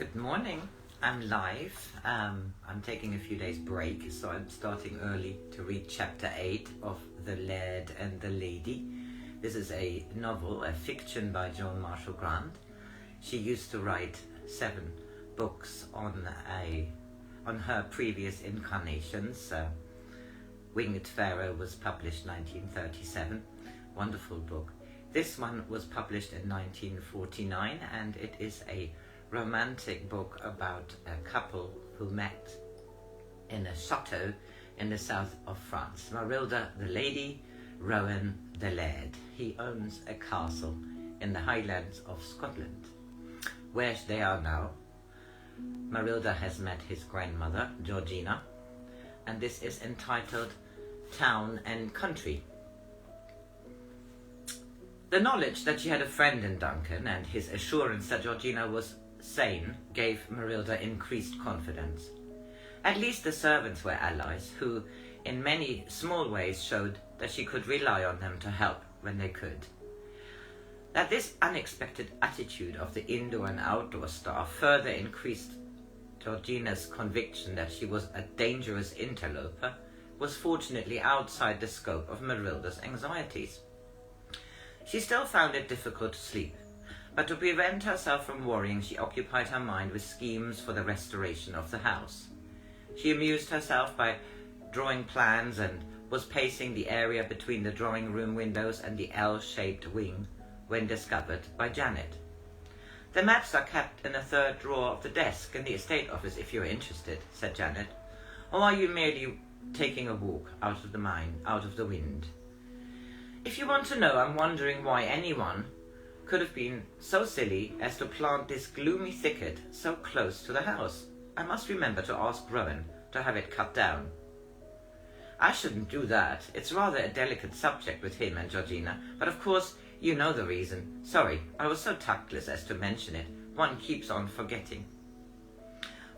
Good morning. I'm live. I'm taking a few days break, so I'm starting early to read chapter 8 of The Laird and the Lady. This is a novel, a fiction by Joan Marshall Grant. She used to write 7 books on her previous incarnations. Winged Pharaoh was published 1937. Wonderful book. This one was published in 1949, and it is a romantic book about a couple who met in a chateau in the south of France. Marylda, the lady, Rowan, the laird. He owns a castle in the Highlands of Scotland, where they are now. Marylda has met his grandmother, Georgina, and this is entitled Town and Country. The knowledge that she had a friend in Duncan and his assurance that Georgina was sane gave Marylda increased confidence. At least the servants were allies who, in many small ways, showed that she could rely on them to help when they could. That this unexpected attitude of the indoor and outdoor staff further increased Georgina's conviction that she was a dangerous interloper was fortunately outside the scope of Marylda's anxieties. She still found it difficult to sleep, but to prevent herself from worrying, she occupied her mind with schemes for the restoration of the house. She amused herself by drawing plans and was pacing the area between the drawing room windows and the L-shaped wing when discovered by Janet. "The maps are kept in a third drawer of the desk in the estate office if you're interested," said Janet. "Or are you merely taking a walk out of the wind?" "If you want to know, I'm wondering why anyone could have been so silly as to plant this gloomy thicket so close to the house. I must remember to ask Rowan to have it cut down." "I shouldn't do that. It's rather a delicate subject with him and Georgina, but of course you know the reason. Sorry, I was so tactless as to mention it. One keeps on forgetting.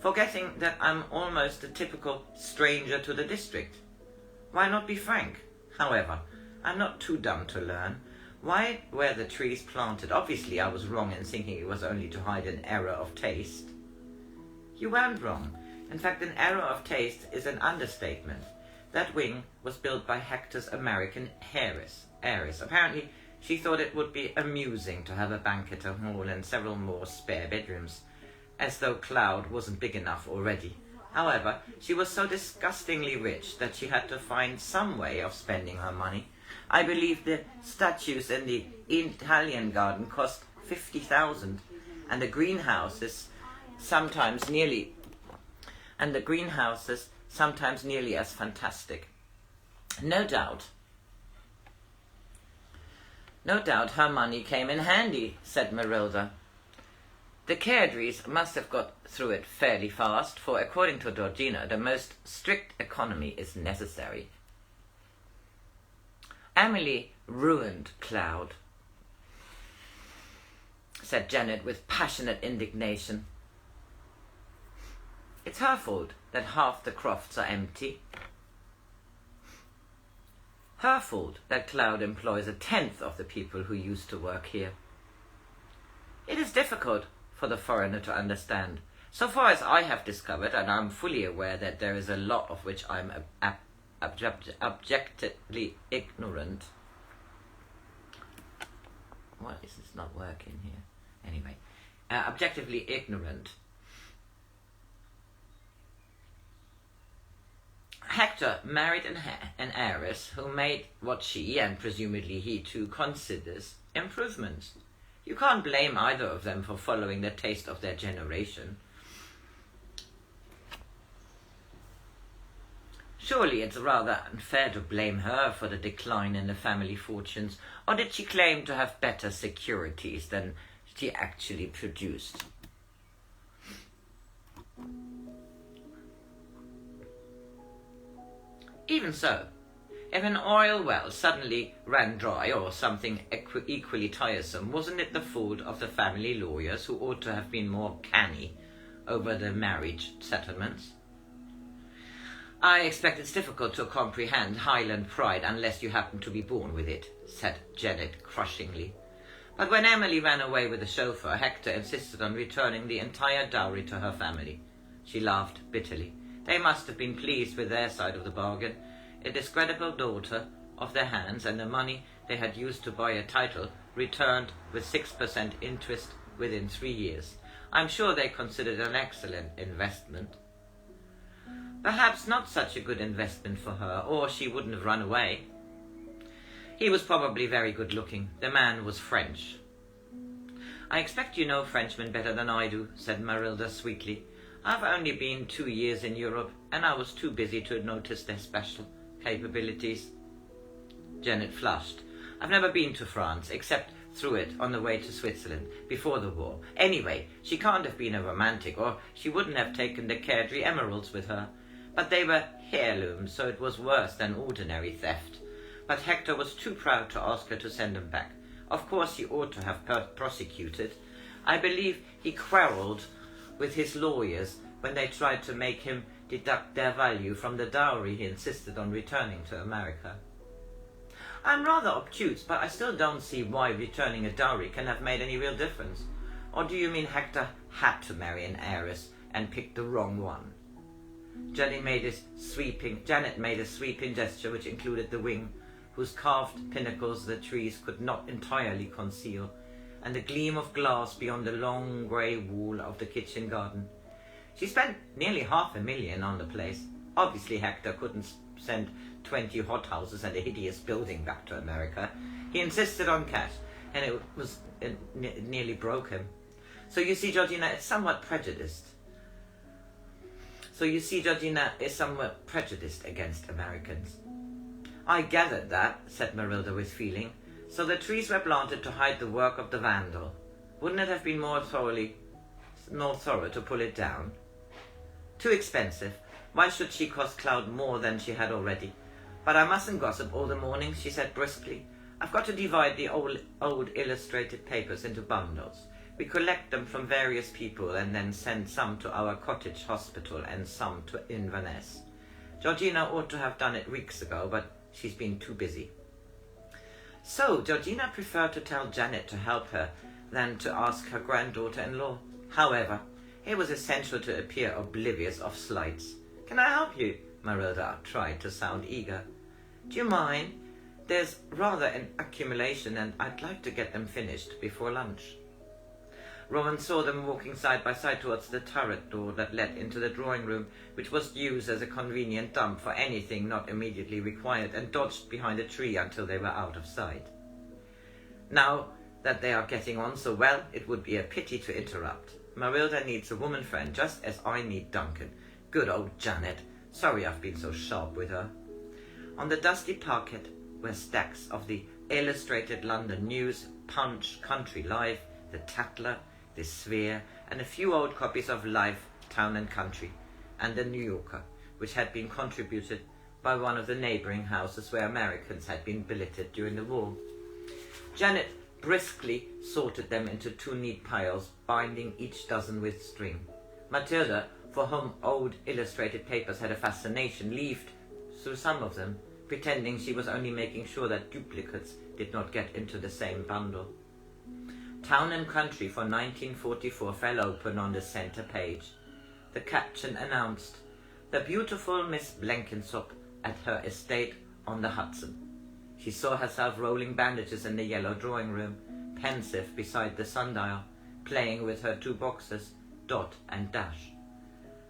Forgetting that I'm almost a typical stranger to the district. Why not be frank? However, I'm not too dumb to learn. Why were the trees planted? Obviously, I was wrong in thinking it was only to hide an error of taste." "You weren't wrong. In fact, an error of taste is an understatement. That wing was built by Hector's American heiress. Apparently, she thought it would be amusing to have a banquet hall and several more spare bedrooms, as though Cloud wasn't big enough already. However, she was so disgustingly rich that she had to find some way of spending her money. I believe the statues in the Italian garden cost 50,000, and the greenhouses sometimes nearly as fantastic. No doubt her money came in handy," said Marylda. "The Cairdries must have got through it fairly fast, for according to Georgina, the most strict economy is necessary." "Emily ruined Cloud," said Janet with passionate indignation. "It's her fault that half the crofts are empty. Her fault that Cloud employs 1/10 of the people who used to work here. It is difficult for the foreigner to understand. So far as I have discovered, and I'm fully aware that there is a lot of which I'm objectively ignorant." Why is this not working here? Anyway, objectively ignorant. Hector married an heiress who made what she, and presumably he too, considers improvements. You can't blame either of them for following the taste of their generation. Surely it's rather unfair to blame her for the decline in the family fortunes, or did she claim to have better securities than she actually produced? Even so, if an oil well suddenly ran dry or something equally tiresome, wasn't it the fault of the family lawyers who ought to have been more canny over the marriage settlements? "I expect it's difficult to comprehend Highland pride unless you happen to be born with it," said Janet crushingly. But when Emily ran away with the chauffeur, Hector insisted on returning the entire dowry to her family. She laughed bitterly. They must have been pleased with their side of the bargain. A discreditable daughter off their hands, and the money they had used to buy a title returned with 6% interest within 3 years. I'm sure they considered it an excellent investment. Perhaps not such a good investment for her, or she wouldn't have run away. He was probably very good looking. The man was French. I expect you know Frenchmen better than I do, said Marylda sweetly. I've only been 2 years in Europe, and I was too busy to notice their special capabilities. Janet flushed. I've never been to France, except through it on the way to Switzerland, before the war. Anyway, she can't have been a romantic, or she wouldn't have taken the Cairdry emeralds with her. But they were heirlooms, so it was worse than ordinary theft. But Hector was too proud to ask her to send them back. Of course he ought to have prosecuted. I believe he quarrelled with his lawyers when they tried to make him deduct their value from the dowry he insisted on returning to America. I'm rather obtuse, but I still don't see why returning a dowry can have made any real difference. Or do you mean Hector had to marry an heiress and picked the wrong one? Janet made a sweeping gesture which included the wing, whose carved pinnacles the trees could not entirely conceal, and the gleam of glass beyond the long grey wall of the kitchen garden. She spent nearly $500,000 on the place. Obviously Hector couldn't send 20 hothouses and a hideous building back to America. He insisted on cash, and it nearly broke him. So you see, Georgina is somewhat prejudiced. Against Americans. I gathered that, said Marylda with feeling. So the trees were planted to hide the work of the vandal. Wouldn't it have been more thorough to pull it down? Too expensive. Why should she cost Cloud more than she had already? But I mustn't gossip all the morning, she said briskly. I've got to divide the old illustrated papers into bundles. We collect them from various people and then send some to our cottage hospital and some to Inverness. Georgina ought to have done it weeks ago, but she's been too busy. So Georgina preferred to tell Janet to help her than to ask her granddaughter-in-law. However, it was essential to appear oblivious of slights. Can I help you? Marylda tried to sound eager. Do you mind? There's rather an accumulation and I'd like to get them finished before lunch. Rowan saw them walking side by side towards the turret door that led into the drawing room, which was used as a convenient dump for anything not immediately required, and dodged behind a tree until they were out of sight. Now that they are getting on so well, it would be a pity to interrupt. Marylda needs a woman friend, just as I need Duncan. Good old Janet. Sorry I've been so sharp with her. On the dusty parquet were stacks of the Illustrated London News, Punch, Country Life, The Tatler, The Sphere, and a few old copies of Life, Town and Country, and The New Yorker, which had been contributed by one of the neighbouring houses where Americans had been billeted during the war. Janet briskly sorted them into 2 neat piles, binding each dozen with string. Matilda, for whom old illustrated papers had a fascination, leafed through some of them, pretending she was only making sure that duplicates did not get into the same bundle. Town and Country for 1944 fell open on the centre page. The caption announced, "The beautiful Miss Blenkinsop at her estate on the Hudson." She saw herself rolling bandages in the yellow drawing room, pensive beside the sundial, playing with her 2 boxes, Dot and Dash.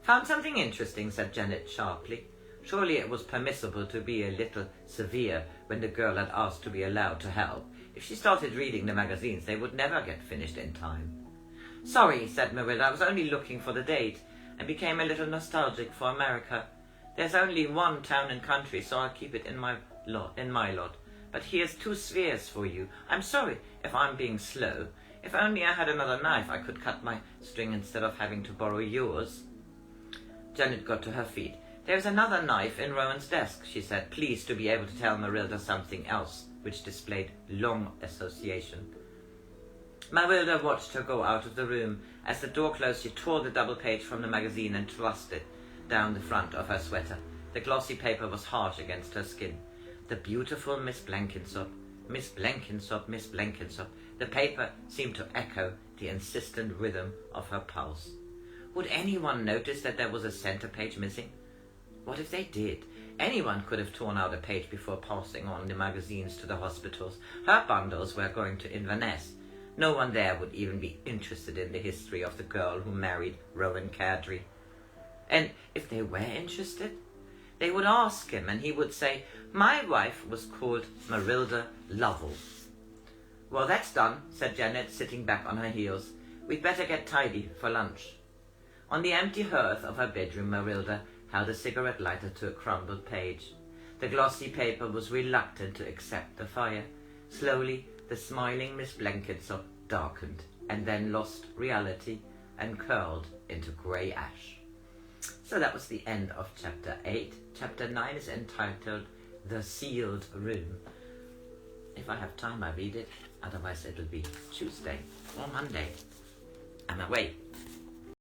Found something interesting, said Janet sharply. Surely it was permissible to be a little severe when the girl had asked to be allowed to help. If she started reading the magazines, they would never get finished in time. Sorry, said Marylda, I was only looking for the date, and became a little nostalgic for America. There's only 1 Town and Country, so I'll keep it in my lot. But here's 2 spheres for you. I'm sorry if I'm being slow. If only I had another knife, I could cut my string instead of having to borrow yours. Janet got to her feet. There's another knife in Rowan's desk, she said, pleased to be able to tell Marylda something else, which displayed long association. Marylda watched her go out of the room. As the door closed, she tore the double page from the magazine and thrust it down the front of her sweater. The glossy paper was harsh against her skin. The beautiful Miss Blenkinsop. Miss Blenkinsop, Miss Blenkinsop. The paper seemed to echo the insistent rhythm of her pulse. Would anyone notice that there was a center page missing? What if they did? Anyone could have torn out a page before passing on the magazines to the hospitals. Her bundles were going to Inverness. No one there would even be interested in the history of the girl who married Rowan Cadry. And if they were interested, they would ask him, and he would say, "My wife was called Marylda Lovell." "Well, that's done," said Janet, sitting back on her heels. "We'd better get tidy for lunch." On the empty hearth of her bedroom, Marylda held a cigarette lighter to a crumbled page. The glossy paper was reluctant to accept the fire. Slowly, the smiling Miss Blenkinsop darkened, and then lost reality and curled into grey ash. So that was the end of chapter 8. Chapter 9 is entitled The Sealed Room. If I have time, I read it. Otherwise, it'll be Tuesday or Monday. I'm away.